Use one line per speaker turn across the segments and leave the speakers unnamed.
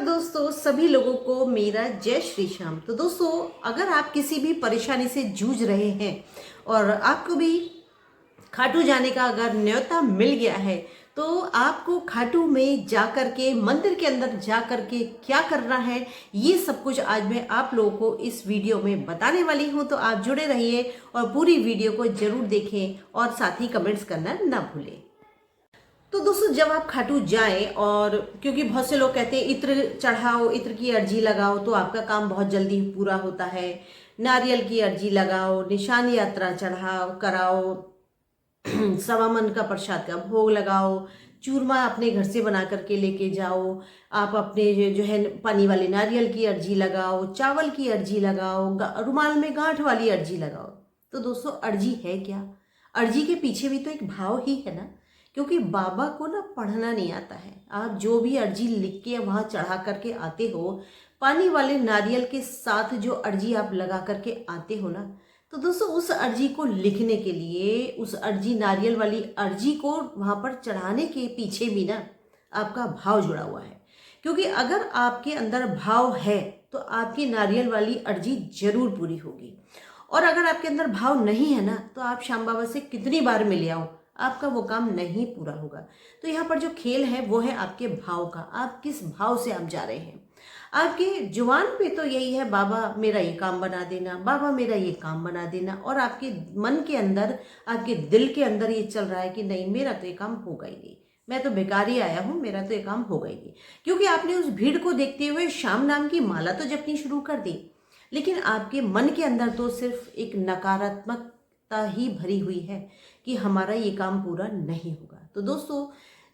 दोस्तों सभी लोगों को मेरा जय श्री श्याम। तो दोस्तों अगर आप किसी भी परेशानी से जूझ रहे हैं और आपको भी खाटू जाने का अगर न्योता मिल गया है तो आपको खाटू में जा कर के मंदिर के अंदर जा कर के क्या करना है, ये सब कुछ आज मैं आप लोगों को इस वीडियो में बताने वाली हूँ। तो आप जुड़े रहिए और पूरी वीडियो को जरूर देखें और साथ ही कमेंट्स करना ना भूलें। तो दोस्तों जब आप खाटू जाएं, और क्योंकि बहुत से लोग कहते हैं इत्र चढ़ाओ, इत्र की अर्जी लगाओ तो आपका काम बहुत जल्दी पूरा होता है, नारियल की अर्जी लगाओ, निशान यात्रा चढ़ाओ कराओ, सवा मन का प्रसाद का भोग लगाओ, चूरमा अपने घर से बना करके लेके जाओ, आप अपने जो है पानी वाले नारियल की अर्जी लगाओ, चावल की अर्जी लगाओ, रुमाल में गांठ वाली अर्जी लगाओ। तो दोस्तों अर्जी है क्या? अर्जी के पीछे भी तो एक भाव ही है ना, क्योंकि बाबा को ना पढ़ना नहीं आता है। आप जो भी अर्जी लिख के वहाँ चढ़ा करके आते हो, पानी वाले नारियल के साथ जो अर्जी आप लगा करके आते हो ना, तो दोस्तों उस अर्जी को लिखने के लिए, उस अर्जी नारियल वाली अर्जी को वहाँ पर चढ़ाने के पीछे भी ना आपका भाव जुड़ा हुआ है। क्योंकि अगर आपके अंदर भाव है तो आपकी नारियल वाली अर्जी जरूर पूरी होगी, और अगर आपके अंदर भाव नहीं है ना तो आप श्याम बाबा से कितनी बार मिले आओ, आपका वो काम नहीं पूरा होगा। तो यहाँ पर जो खेल है वो है आपके भाव का, आप किस भाव से आप जा रहे हैं। आपके जुबान पे तो यही है, बाबा मेरा ये काम बना देना, बाबा मेरा ये काम बना देना, और आपके मन के अंदर, आपके दिल के अंदर ये चल रहा है कि नहीं मेरा तो ये काम होगा ही नहीं, मैं तो बेकार ही आया हूँ, मेरा तो ये काम होगा ही नहीं। क्योंकि आपने उस भीड़ को देखते हुए श्याम नाम की माला तो जपनी शुरू कर दी, लेकिन आपके मन के अंदर तो सिर्फ एक नकारात्मकता ही भरी हुई है कि हमारा ये काम पूरा नहीं होगा। तो दोस्तों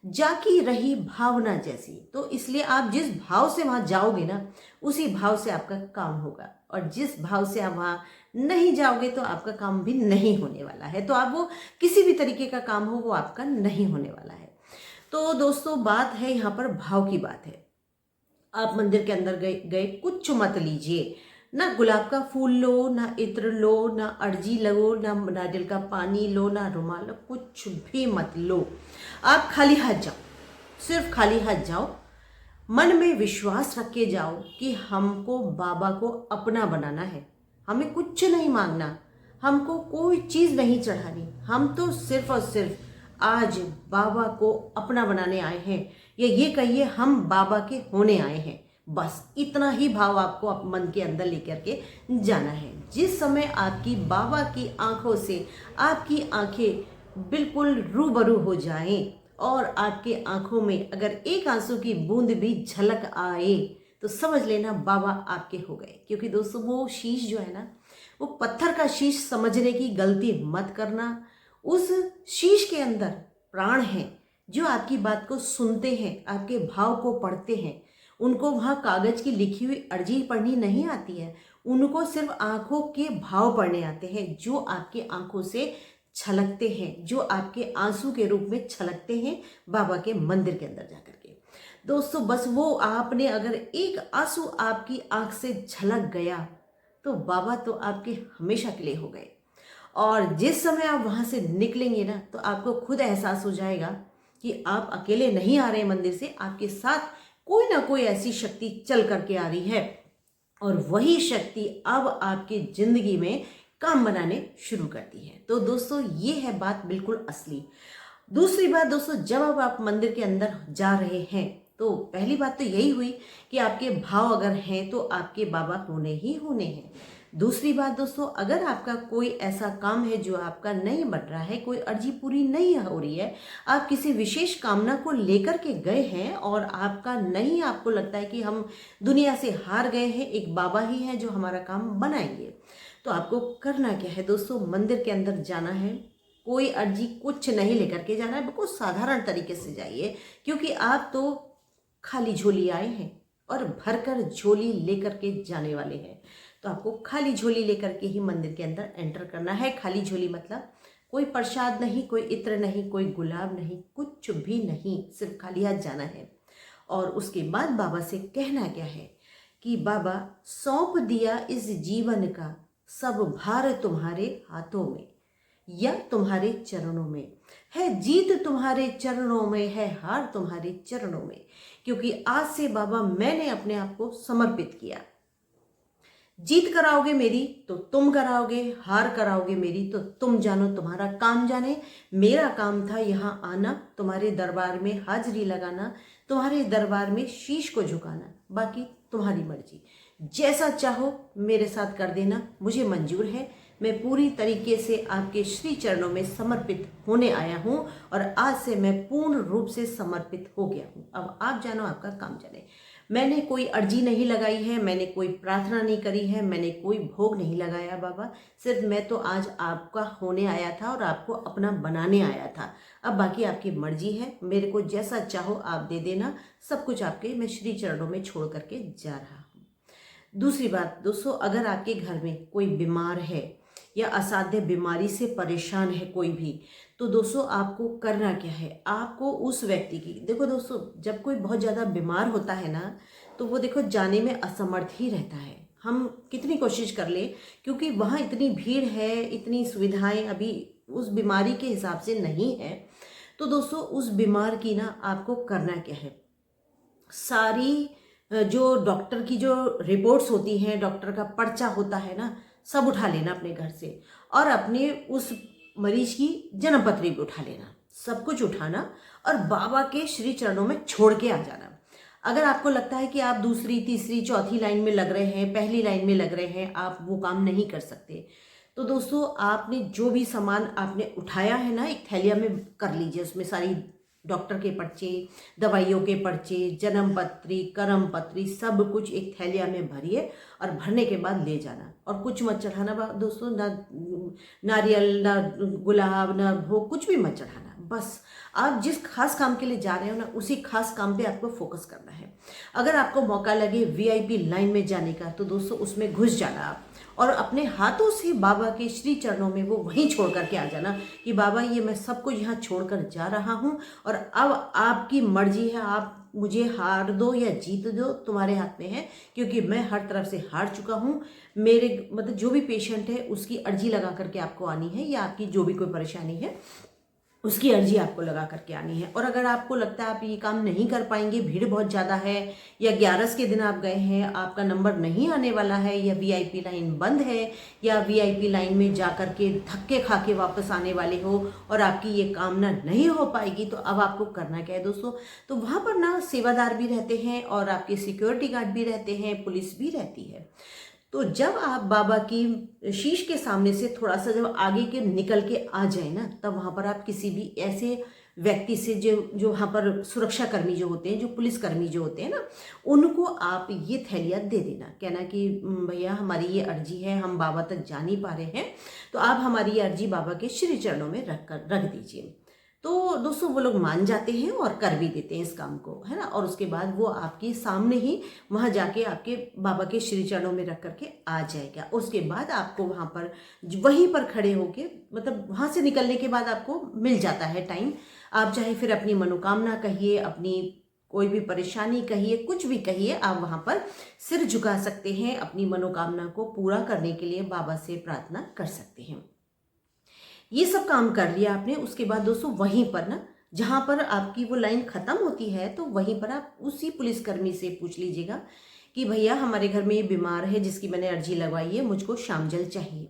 जाकी रही भावना जैसी, तो इसलिए आप जिस भाव से वहां जाओगे ना उसी भाव से आपका काम होगा, और जिस भाव से आप वहां नहीं जाओगे तो आपका काम भी नहीं होने वाला है। तो आप वो किसी भी तरीके का काम हो वो आपका नहीं होने वाला है। तो दोस्तों बात है यहाँ पर भाव की बात है। आप मंदिर के अंदर गए कुछ मत लीजिए, ना गुलाब का फूल लो, ना इत्र लो, ना अर्जी लो, ना नारियल का पानी लो, ना रुमाल लो, कुछ भी मत लो। आप खाली हाथ जाओ, सिर्फ खाली हाथ जाओ, मन में विश्वास रख के जाओ कि हमको बाबा को अपना बनाना है, हमें कुछ नहीं मांगना, हमको कोई चीज़ नहीं चढ़ानी, हम तो सिर्फ और सिर्फ आज बाबा को अपना बनाने आए हैं, या ये कहिए हम बाबा के होने आए हैं। बस इतना ही भाव आपको मन के अंदर लेकर के जाना है। जिस समय आपकी बाबा की आंखों से आपकी आंखें बिल्कुल रूबरू हो जाएं और आपके आंखों में अगर एक आंसू की बूंद भी झलक आए तो समझ लेना बाबा आपके हो गए। क्योंकि दोस्तों वो शीश जो है ना, वो पत्थर का शीश समझने की गलती मत करना। उस शीश के अंदर प्राण है जो आपकी बात को सुनते हैं, आपके भाव को पढ़ते हैं। उनको वहाँ कागज की लिखी हुई अर्जी पढ़नी नहीं आती है, उनको सिर्फ आंखों के भाव पढ़ने आते हैं, जो आपके आंखों से छलकते हैं, जो आपके आंसू के रूप में छलकते हैं बाबा के मंदिर के अंदर जाकर के। दोस्तों बस वो आपने अगर एक आंसू आपकी आंख से झलक गया तो बाबा तो आपके हमेशा के लिए हो गए। और जिस समय आप वहाँ से निकलेंगे ना तो आपको खुद एहसास हो जाएगा कि आप अकेले नहीं आ रहे मंदिर से, आपके साथ कोई ना कोई ऐसी शक्ति चल करके आ रही है, और वही शक्ति अब आपकी जिंदगी में काम बनाने शुरू करती है। तो दोस्तों ये है बात बिल्कुल असली। दूसरी बात दोस्तों, जब अब आप मंदिर के अंदर जा रहे हैं तो पहली बात तो यही हुई कि आपके भाव अगर हैं तो आपके बाबा होने ही होने हैं। दूसरी बात दोस्तों, अगर आपका कोई ऐसा काम है जो आपका नहीं बन रहा है, कोई अर्जी पूरी नहीं हो रही है, आप किसी विशेष कामना को लेकर के गए हैं और आपका नहीं, आपको लगता है कि हम दुनिया से हार गए हैं, एक बाबा ही है जो हमारा काम बनाएंगे, तो आपको करना क्या है दोस्तों? मंदिर के अंदर जाना है, कोई अर्जी कुछ नहीं लेकर के जाना है, बिल्कुल साधारण तरीके से जाइए, क्योंकि आप तो खाली झोली आए हैं और भरकर झोली लेकर के जाने वाले हैं। तो आपको खाली झोली लेकर के ही मंदिर के अंदर एंटर करना है। खाली झोली मतलब कोई प्रसाद नहीं, कोई इत्र नहीं, कोई गुलाब नहीं, कुछ भी नहीं, सिर्फ खाली हाथ जाना है। और उसके बाद बाबा से कहना क्या है कि बाबा सौंप दिया इस जीवन का सब भार तुम्हारे हाथों में, या तुम्हारे चरणों में है। जीत तुम्हारे चरणों में है, हार तुम्हारे चरणों में, क्योंकि आज से बाबा मैंने अपने आप को समर्पित किया। जीत कराओगे मेरी तो तुम कराओगे, हार कराओगे मेरी तो तुम जानो, तुम्हारा काम जाने। मेरा काम था यहाँ आना, तुम्हारे दरबार में हाजिरी लगाना, तुम्हारे दरबार में शीश को झुकाना। बाकी तुम्हारी मर्जी, जैसा चाहो मेरे साथ कर देना, मुझे मंजूर है। मैं पूरी तरीके से आपके श्री चरणों में समर्पित होने आया हूँ और आज से मैं पूर्ण रूप से समर्पित हो गया हूँ। अब आप जानो, आपका काम जाने। मैंने कोई अर्जी नहीं लगाई है, मैंने कोई प्रार्थना नहीं करी है, मैंने कोई भोग नहीं लगाया बाबा। सिर्फ मैं तो आज आपका होने आया था और आपको अपना बनाने आया था। अब बाकी आपकी मर्जी है, मेरे को जैसा चाहो आप दे देना, सब कुछ आपके मैं श्री चरणों में छोड़ करके जा रहा हूँ। दूसरी बात दोस्तों, अगर आपके घर में कोई बीमार है या असाध्य बीमारी से परेशान है कोई भी, तो दोस्तों आपको करना क्या है, आपको उस व्यक्ति की, देखो दोस्तों जब कोई बहुत ज़्यादा बीमार होता है ना, तो वो देखो जाने में असमर्थ ही रहता है। हम कितनी कोशिश कर ले, क्योंकि वहाँ इतनी भीड़ है, इतनी सुविधाएं अभी उस बीमारी के हिसाब से नहीं है। तो दोस्तों उस बीमार की ना आपको करना क्या है, सारी जो डॉक्टर की जो रिपोर्ट्स होती हैं, डॉक्टर का पर्चा होता है ना, सब उठा लेना अपने घर से, और अपने उस मरीज की जन्म पत्री भी उठा लेना, सब कुछ उठाना और बाबा के श्री चरणों में छोड़ के आ जाना। अगर आपको लगता है कि आप दूसरी, तीसरी, चौथी लाइन में लग रहे हैं, पहली लाइन में लग रहे हैं, आप वो काम नहीं कर सकते, तो दोस्तों आपने जो भी सामान आपने उठाया है ना, एक थैलिया में कर लीजिए। उसमें सारी डॉक्टर के पर्चे, दवाइयों के पर्चे, जन्म पत्री, कर्म पत्री, सब कुछ एक थैलिया में भरिए और भरने के बाद ले जाना। और कुछ मत चढ़ाना दोस्तों, ना नारियल, ना गुलाब, ना भोग, कुछ भी मत चढ़ाना। बस आप जिस खास काम के लिए जा रहे हो ना, उसी खास काम पे आपको फोकस करना है। अगर आपको मौका लगे वीआईपी लाइन में जाने का, तो दोस्तों उसमें घुस जाना आप और अपने हाथों से बाबा के श्री चरणों में वो वहीं छोड़ करके आ जाना कि बाबा ये मैं सब कुछ यहाँ छोड़कर जा रहा हूँ और अब आपकी मर्जी है, आप मुझे हार दो या जीत दो, तुम्हारे हाथ में है, क्योंकि मैं हर तरफ से हार चुका हूँ। मेरे मतलब जो भी पेशेंट है उसकी अर्जी लगा करके आपको आनी है, या आपकी जो भी कोई परेशानी है उसकी अर्जी आपको लगा करके आनी है। और अगर आपको लगता है आप ये काम नहीं कर पाएंगे, भीड़ बहुत ज़्यादा है, या 11 के दिन आप गए हैं, आपका नंबर नहीं आने वाला है, या वीआईपी लाइन बंद है, या वीआईपी लाइन में जा कर के धक्के खा के वापस आने वाले हो और आपकी ये कामना नहीं हो पाएगी, तो अब आपको करना क्या है दोस्तों, तो वहाँ पर ना सेवादार भी रहते हैं और आपके सिक्योरिटी गार्ड भी रहते हैं, पुलिस भी रहती है। तो जब आप बाबा की शीश के सामने से थोड़ा सा जब आगे के निकल के आ जाए ना, तब वहाँ पर आप किसी भी ऐसे व्यक्ति से जो वहाँ पर सुरक्षा कर्मी जो होते हैं, जो पुलिस कर्मी जो होते हैं ना, उनको आप ये थैलिया दे देना, कहना कि भैया हमारी ये अर्जी है, हम बाबा तक जा नहीं पा रहे हैं, तो आप हमारी ये अर्जी बाबा के श्री चरणों में रख दीजिए। तो दोस्तों वो लोग मान जाते हैं और कर भी देते हैं इस काम को, है ना। और उसके बाद वो आपके सामने ही वहाँ जाके आपके बाबा के श्री चरणों में रख करके आ जाएगा। उसके बाद आपको वहाँ पर वहीं पर खड़े होके, मतलब वहाँ से निकलने के बाद आपको मिल जाता है टाइम, आप चाहे फिर अपनी मनोकामना कहिए, अपनी कोई भी परेशानी कहिए, कुछ भी कहिए, आप वहाँ पर सिर झुका सकते हैं, अपनी मनोकामना को पूरा करने के लिए बाबा से प्रार्थना कर सकते हैं। ये सब काम कर लिया आपने। उसके बाद दोस्तों वहीं पर ना, जहाँ पर आपकी वो लाइन ख़त्म होती है, तो वहीं पर आप उसी पुलिसकर्मी से पूछ लीजिएगा कि भैया हमारे घर में ये बीमार है जिसकी मैंने अर्जी लगवाई है, मुझको शाम जल चाहिए।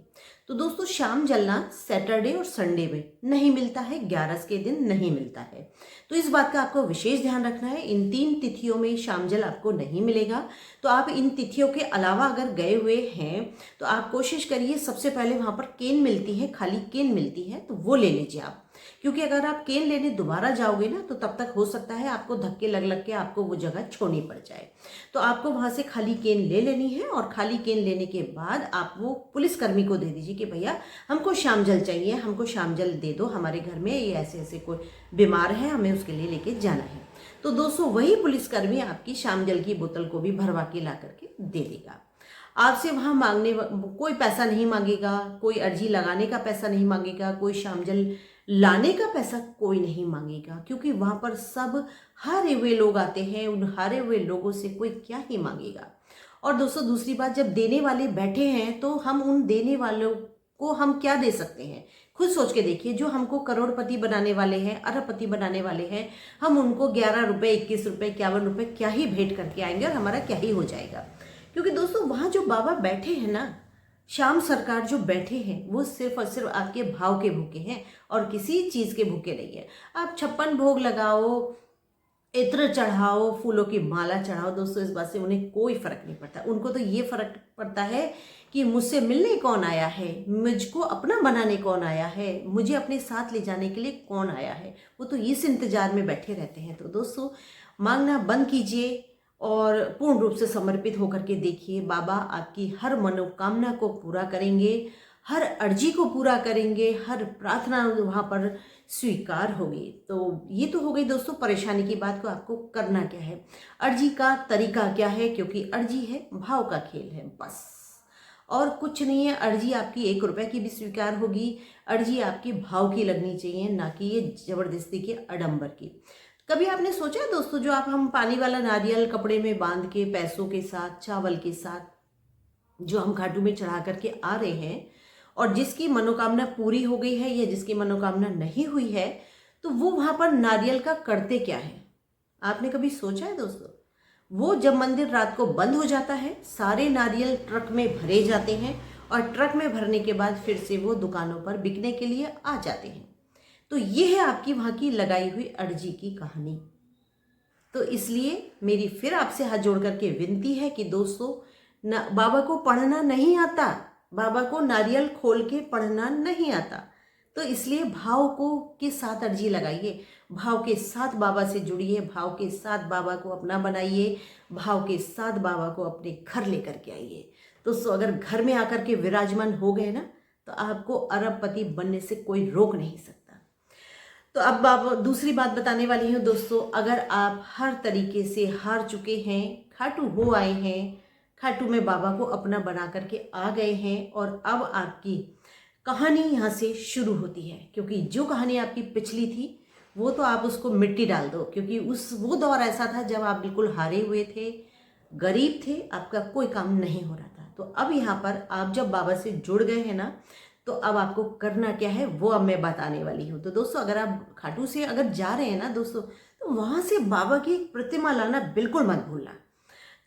तो दोस्तों शाम जलना सैटरडे और संडे में नहीं मिलता है, 11 के दिन नहीं मिलता है, तो इस बात का आपको विशेष ध्यान रखना है। इन 3 तिथियों में शाम जल आपको नहीं मिलेगा। तो आप इन तिथियों के अलावा अगर गए हुए हैं तो आप कोशिश करिए, सबसे पहले वहाँ पर केन मिलती है, खाली केन मिलती है, तो वो ले लीजिए आप, क्योंकि अगर आप केन लेने दोबारा जाओगे ना, तो तब तक हो सकता है आपको धक्के लग के आपको वो जगह छोड़नी पड़ जाए। तो आपको वहाँ से खाली केन ले लेनी है, और खाली केन लेने के बाद आप वो पुलिसकर्मी को दे दीजिए कि भैया हमको शाम जल चाहिए, हमको शाम जल दे दो, हमारे घर में ये ऐसे ऐसे कोई बीमार है, हमें उसके लिए लेके जाना है। तो दोस्तों वही पुलिसकर्मी आपकी शाम जल की बोतल को भी भरवा के ला करके दे देगा। आपसे वहाँ मांगने कोई पैसा नहीं मांगेगा, कोई अर्जी लगाने का पैसा नहीं मांगेगा, कोई शाम जल लाने का पैसा कोई नहीं मांगेगा, क्योंकि वहाँ पर सब हारे हुए लोग आते हैं, उन हारे हुए लोगों से कोई क्या ही मांगेगा। और दोस्तों दूसरी बात, जब देने वाले बैठे हैं तो हम उन देने वालों को हम क्या दे सकते हैं, खुद सोच के देखिए, जो हमको करोड़पति बनाने वाले हैं, अरबपति बनाने वाले हैं, हम उनको 11 रुपये, 21 रुपये, 51 रुपये क्या ही भेंट करके आएंगे और हमारा क्या ही हो जाएगा। क्योंकि दोस्तों वहाँ जो बाबा बैठे हैं ना, श्याम सरकार जो बैठे हैं, वो सिर्फ और सिर्फ आपके भाव के भूखे हैं और किसी चीज़ के भूखे नहीं है। आप 56 भोग लगाओ, इत्र चढ़ाओ, फूलों की माला चढ़ाओ, दोस्तों इस बात से उन्हें कोई फर्क नहीं पड़ता। उनको तो ये फर्क पड़ता है कि मुझसे मिलने कौन आया है, मुझको अपना बनाने कौन आया है, मुझे अपने साथ ले जाने के लिए कौन आया है। वो तो इस इंतजार में बैठे रहते हैं। तो दोस्तों मांगना बंद कीजिए और पूर्ण रूप से समर्पित होकर के देखिए, बाबा आपकी हर मनोकामना को पूरा करेंगे, हर अर्जी को पूरा करेंगे, हर प्रार्थना वहाँ पर स्वीकार होगी। तो ये तो हो गई दोस्तों परेशानी की बात, को आपको करना क्या है, अर्जी का तरीका क्या है, क्योंकि अर्जी है भाव का खेल है, बस और कुछ नहीं है। अर्जी आपकी 1 रुपये की भी स्वीकार होगी, अर्जी आपकी भाव की लगनी चाहिए, ना कि ये जबरदस्ती के आडंबर की। कभी आपने सोचा है दोस्तों, जो हम पानी वाला नारियल कपड़े में बांध के, पैसों के साथ, चावल के साथ जो हम खाटू में चढ़ा करके आ रहे हैं, और जिसकी मनोकामना पूरी हो गई है या जिसकी मनोकामना नहीं हुई है, तो वो वहाँ पर नारियल का करते क्या है, आपने कभी सोचा है दोस्तों? वो जब मंदिर रात को बंद हो जाता है, सारे नारियल ट्रक में भरे जाते हैं और ट्रक में भरने के बाद फिर से वो दुकानों पर बिकने के लिए आ जाते हैं। तो ये है आपकी वहाँ की लगाई हुई अर्जी की कहानी। तो इसलिए मेरी फिर आपसे हाथ जोड़ करके विनती है कि दोस्तों, बाबा को पढ़ना नहीं आता, बाबा को नारियल खोल के पढ़ना नहीं आता, तो इसलिए भाव को के साथ अर्जी लगाइए, भाव के साथ बाबा से जुड़िए, भाव के साथ बाबा को अपना बनाइए, भाव के साथ बाबा को अपने घर लेकर के आइए। दोस्तों अगर घर में आकर के विराजमान हो गए ना, तो आपको अरबपति बनने से कोई रोक नहीं सकता। तो अब बाबा दूसरी बात बताने वाली हूँ दोस्तों, अगर आप हर तरीके से हार चुके हैं, खाटू हो आए हैं, खाटू में बाबा को अपना बना करके आ गए हैं, और अब आपकी कहानी यहाँ से शुरू होती है, क्योंकि जो कहानी आपकी पिछली थी वो तो आप उसको मिट्टी डाल दो, क्योंकि वो दौर ऐसा था जब आप बिल्कुल हारे हुए थे, गरीब थे, आपका कोई काम नहीं हो रहा था। तो अब यहाँ पर आप जब बाबा से जुड़ गए हैं ना, तो अब आपको करना क्या है वो अब मैं बताने वाली हूँ। तो दोस्तों अगर आप खाटू से अगर जा रहे हैं ना दोस्तों, तो वहाँ से बाबा की एक प्रतिमा लाना बिल्कुल मत भूलना,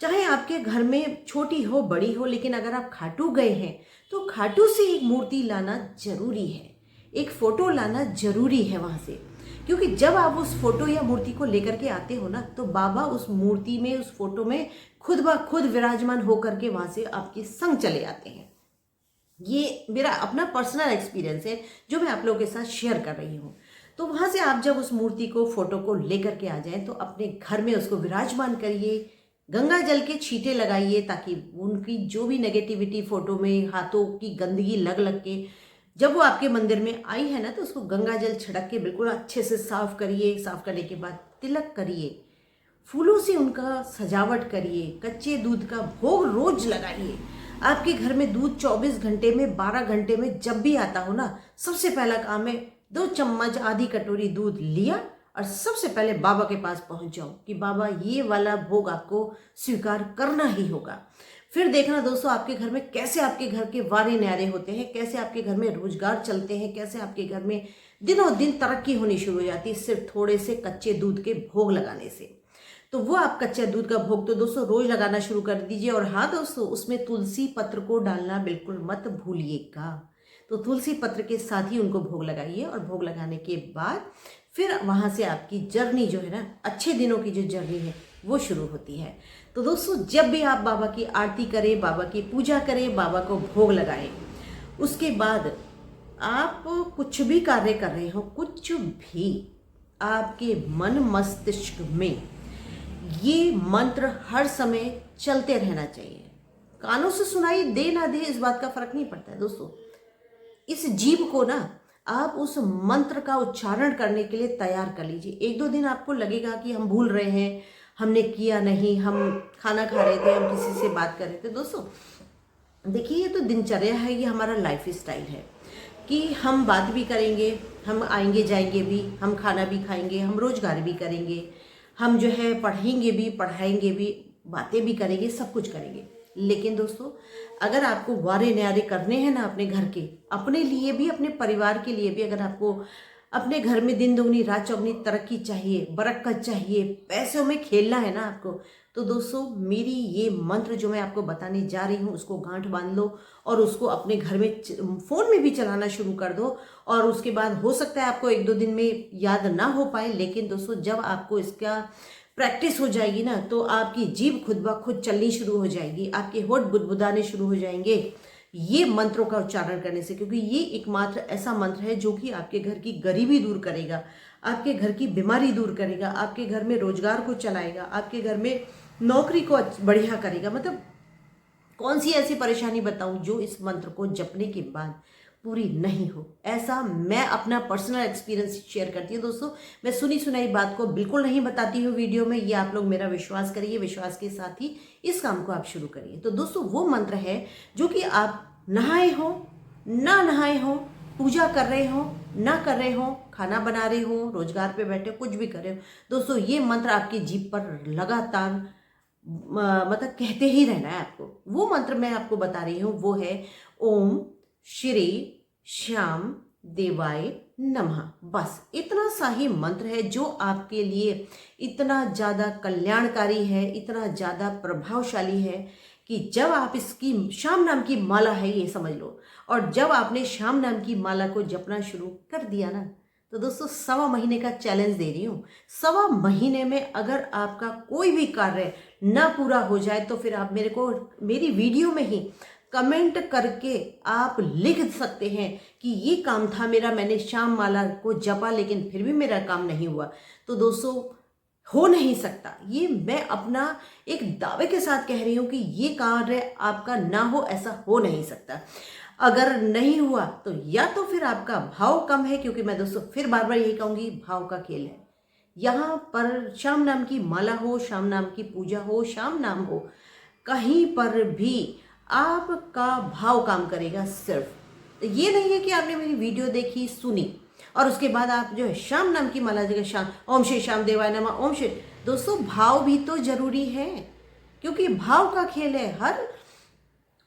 चाहे आपके घर में छोटी हो बड़ी हो, लेकिन अगर आप खाटू गए हैं तो खाटू से एक मूर्ति लाना जरूरी है, एक फ़ोटो लाना जरूरी है वहाँ से, क्योंकि जब आप उस फोटो या मूर्ति को लेकर के आते हो ना, तो बाबा उस मूर्ति में, उस फोटो में खुद ब खुद विराजमान होकर के वहाँ से आपके संग चले आते हैं। ये मेरा अपना पर्सनल एक्सपीरियंस है जो मैं आप लोगों के साथ शेयर कर रही हूँ। तो वहाँ से आप जब उस मूर्ति को, फोटो को लेकर के आ जाएं, तो अपने घर में उसको विराजमान करिए, गंगा जल के छींटे लगाइए, ताकि उनकी जो भी नेगेटिविटी फोटो में, हाथों की गंदगी लग लग के जब वो आपके मंदिर में आई है ना, तो उसको गंगा जल छिड़क के बिल्कुल अच्छे से साफ करिए। साफ करने के बाद तिलक करिए, फूलों से उनका सजावट करिए, कच्चे दूध का भोग रोज लगाइए। आपके घर में दूध 24 घंटे में, 12 घंटे में जब भी आता हो ना, सबसे पहला काम है 2 चम्मच, आधी कटोरी दूध लिया और सबसे पहले बाबा के पास पहुंच जाओ कि बाबा ये वाला भोग आपको स्वीकार करना ही होगा। फिर देखना दोस्तों आपके घर में कैसे आपके घर के वारे न्यारे होते हैं, कैसे आपके घर में रोजगार चलते हैं, कैसे आपके घर में दिनों दिन तरक्की होनी शुरू हो जाती है सिर्फ थोड़े से कच्चे दूध के भोग लगाने से। तो वो आप कच्चे दूध का भोग तो दोस्तों रोज लगाना शुरू कर दीजिए। और हाँ दोस्तों, उसमें तुलसी पत्र को डालना बिल्कुल मत भूलिएगा। तो तुलसी पत्र के साथ ही उनको भोग लगाइए, और भोग लगाने के बाद फिर वहाँ से आपकी जर्नी जो है ना, अच्छे दिनों की जो जर्नी है वो शुरू होती है। तो दोस्तों जब भी आप बाबा की आरती करें, बाबा की पूजा करें, बाबा को भोग लगाएं, उसके बाद आप कुछ भी कार्य कर रहे हो, कुछ भी, आपके मन मस्तिष्क में ये मंत्र हर समय चलते रहना चाहिए। कानों से सुनाई दे ना दे इस बात का फर्क नहीं पड़ता है दोस्तों। इस जीभ को ना आप उस मंत्र का उच्चारण करने के लिए तैयार कर लीजिए। 1-2 दिन आपको लगेगा कि हम भूल रहे हैं, हमने किया नहीं, हम खाना खा रहे थे, हम किसी से बात कर रहे थे। दोस्तों देखिए, ये तो दिनचर्या है, ये हमारा लाइफ स्टाइल है कि हम बात भी करेंगे, हम आएंगे जाएंगे भी, हम खाना भी खाएंगे, हम रोजगार भी करेंगे, हम जो है पढ़ेंगे भी, पढ़ाएंगे भी, बातें भी करेंगे, सब कुछ करेंगे। लेकिन दोस्तों अगर आपको वारे न्यारे करने हैं ना अपने घर के, अपने लिए भी अपने परिवार के लिए भी, अगर आपको अपने घर में दिन दुगनी रात चौगनी तरक्की चाहिए, बरकत चाहिए, पैसों में खेलना है ना आपको, तो दोस्तों मेरी ये मंत्र जो मैं आपको बताने जा रही हूँ उसको गांठ बांध लो और उसको अपने घर में फ़ोन में भी चलाना शुरू कर दो। और उसके बाद हो सकता है आपको 1-2 दिन में याद ना हो पाए, लेकिन दोस्तों जब आपको इसका प्रैक्टिस हो जाएगी ना तो आपकी जीभ खुद ब खुद चलनी शुरू हो जाएगी, आपके होठ बुदबुदाने शुरू हो जाएंगे ये मंत्रों का उच्चारण करने से, क्योंकि ये एकमात्र ऐसा मंत्र है जो कि आपके घर की गरीबी दूर करेगा, आपके घर की बीमारी दूर करेगा, आपके घर में रोजगार को चलाएगा, आपके घर में नौकरी को बढ़िया करेगा। मतलब कौन सी ऐसी परेशानी बताऊं जो इस मंत्र को जपने के बाद पूरी नहीं हो। ऐसा मैं अपना पर्सनल एक्सपीरियंस शेयर करती हूँ दोस्तों। मैं सुनी सुनाई बात को बिल्कुल नहीं बताती हूँ वीडियो में, ये आप लोग मेरा विश्वास करिए, विश्वास के साथ ही इस काम को आप शुरू करिए। तो दोस्तों वो मंत्र है जो कि आप नहाए हो ना नहाए हो, पूजा कर रहे हो ना कर रहे हो, खाना बना रहे हो, रोजगार पे बैठे कुछ भी कर रहे हो, दोस्तों ये मंत्र आपकी जीभ पर लगातार मतलब कहते ही रहना है आपको। वो मंत्र मैं आपको बता रही हूँ वो है ओम श्री श्याम देवाय नमः। बस इतना सा ही मंत्र है जो आपके लिए इतना ज़्यादा कल्याणकारी है, इतना ज़्यादा प्रभावशाली है कि जब आप इसकी श्याम नाम की माला है ये समझ लो, और जब आपने श्याम नाम की माला को जपना शुरू कर दिया ना तो दोस्तों 1.25 महीने का चैलेंज दे रही हूँ। 1.25 महीने में अगर आपका कोई भी कार्य ना पूरा हो जाए तो फिर आप मेरे को मेरी वीडियो में ही कमेंट करके आप लिख सकते हैं कि ये काम था मेरा, मैंने श्याम माला को जपा लेकिन फिर भी मेरा काम नहीं हुआ। तो दोस्तों हो नहीं सकता, ये मैं अपना एक दावे के साथ कह रही हूँ कि ये कार्य आपका ना हो, ऐसा हो नहीं सकता। अगर नहीं हुआ तो या तो फिर आपका भाव कम है, क्योंकि मैं दोस्तों फिर बार बार यही कहूँगी भाव का खेल है। यहाँ पर श्याम नाम की माला हो, श्याम नाम की पूजा हो, श्याम नाम हो, कहीं पर भी आपका भाव काम करेगा। सिर्फ ये नहीं है कि आपने मेरी वीडियो देखी सुनी और उसके बाद आप जो है श्याम नाम की माला जगह श्याम ओम श्री श्याम देवाय नमः ओम श्री, दोस्तों भाव भी तो जरूरी है, क्योंकि भाव का खेल है। हर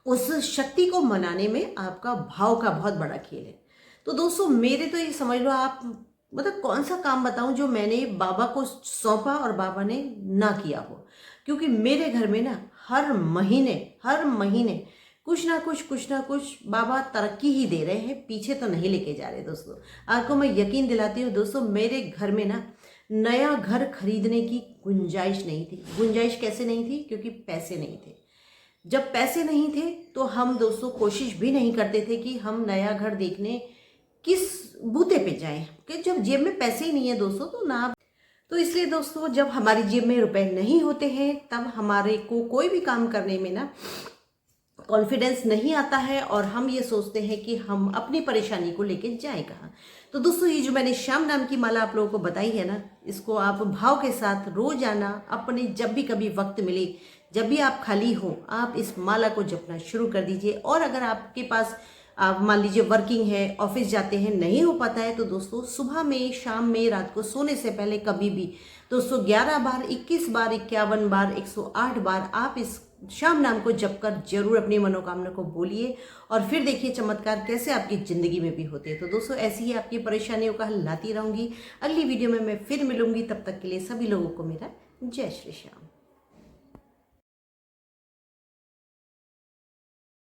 उस शक्ति को मनाने में आपका भाव का बहुत बड़ा खेल है। तो दोस्तों मेरे तो ये समझ लो आप, मतलब कौन सा काम बताऊं जो मैंने बाबा को सौंपा और बाबा ने ना किया हो, क्योंकि मेरे घर में ना हर महीने कुछ ना कुछ बाबा तरक्की ही दे रहे हैं, पीछे तो नहीं लेके जा रहे। दोस्तों आपको मैं यकीन दिलाती हूँ दोस्तों, मेरे घर में ना नया घर खरीदने की गुंजाइश नहीं थी। गुंजाइश कैसे नहीं थी? क्योंकि पैसे नहीं थे। जब पैसे नहीं थे तो हम दोस्तों कोशिश भी नहीं करते थे कि हम नया घर देखने किस बूते पे जाएं, कि जब जेब में पैसे ही नहीं है दोस्तों तो ना। तो इसलिए दोस्तों जब हमारी जेब में रुपए नहीं होते हैं तब हमारे को कोई भी काम करने में ना कॉन्फिडेंस नहीं आता है और हम ये सोचते हैं कि हम अपनी परेशानी को लेके जाएं कहाँ। तो दोस्तों ये जो मैंने श्याम नाम की माला आप लोगों को बताई है ना, इसको आप भाव के साथ रोजाना अपने जब भी कभी वक्त मिले, जब भी आप खाली हो, आप इस माला को जपना शुरू कर दीजिए। और अगर आपके पास आप मान लीजिए वर्किंग है, ऑफिस जाते हैं, नहीं हो पाता है, तो दोस्तों सुबह में, शाम में, रात को सोने से पहले कभी भी दोस्तों 11 बार, 21 बार, 51 बार, 108 बार आप इस श्याम नाम को जप कर जरूर अपनी मनोकामना को बोलिए और फिर देखिए चमत्कार कैसे आपकी जिंदगी में भी होते हैं। तो दोस्तों ऐसी ही आपकी परेशानियों का हल लाती रहूंगी। अगली वीडियो में मैं फिर मिलूंगी, तब तक के लिए सभी लोगों को मेरा जय श्री श्याम।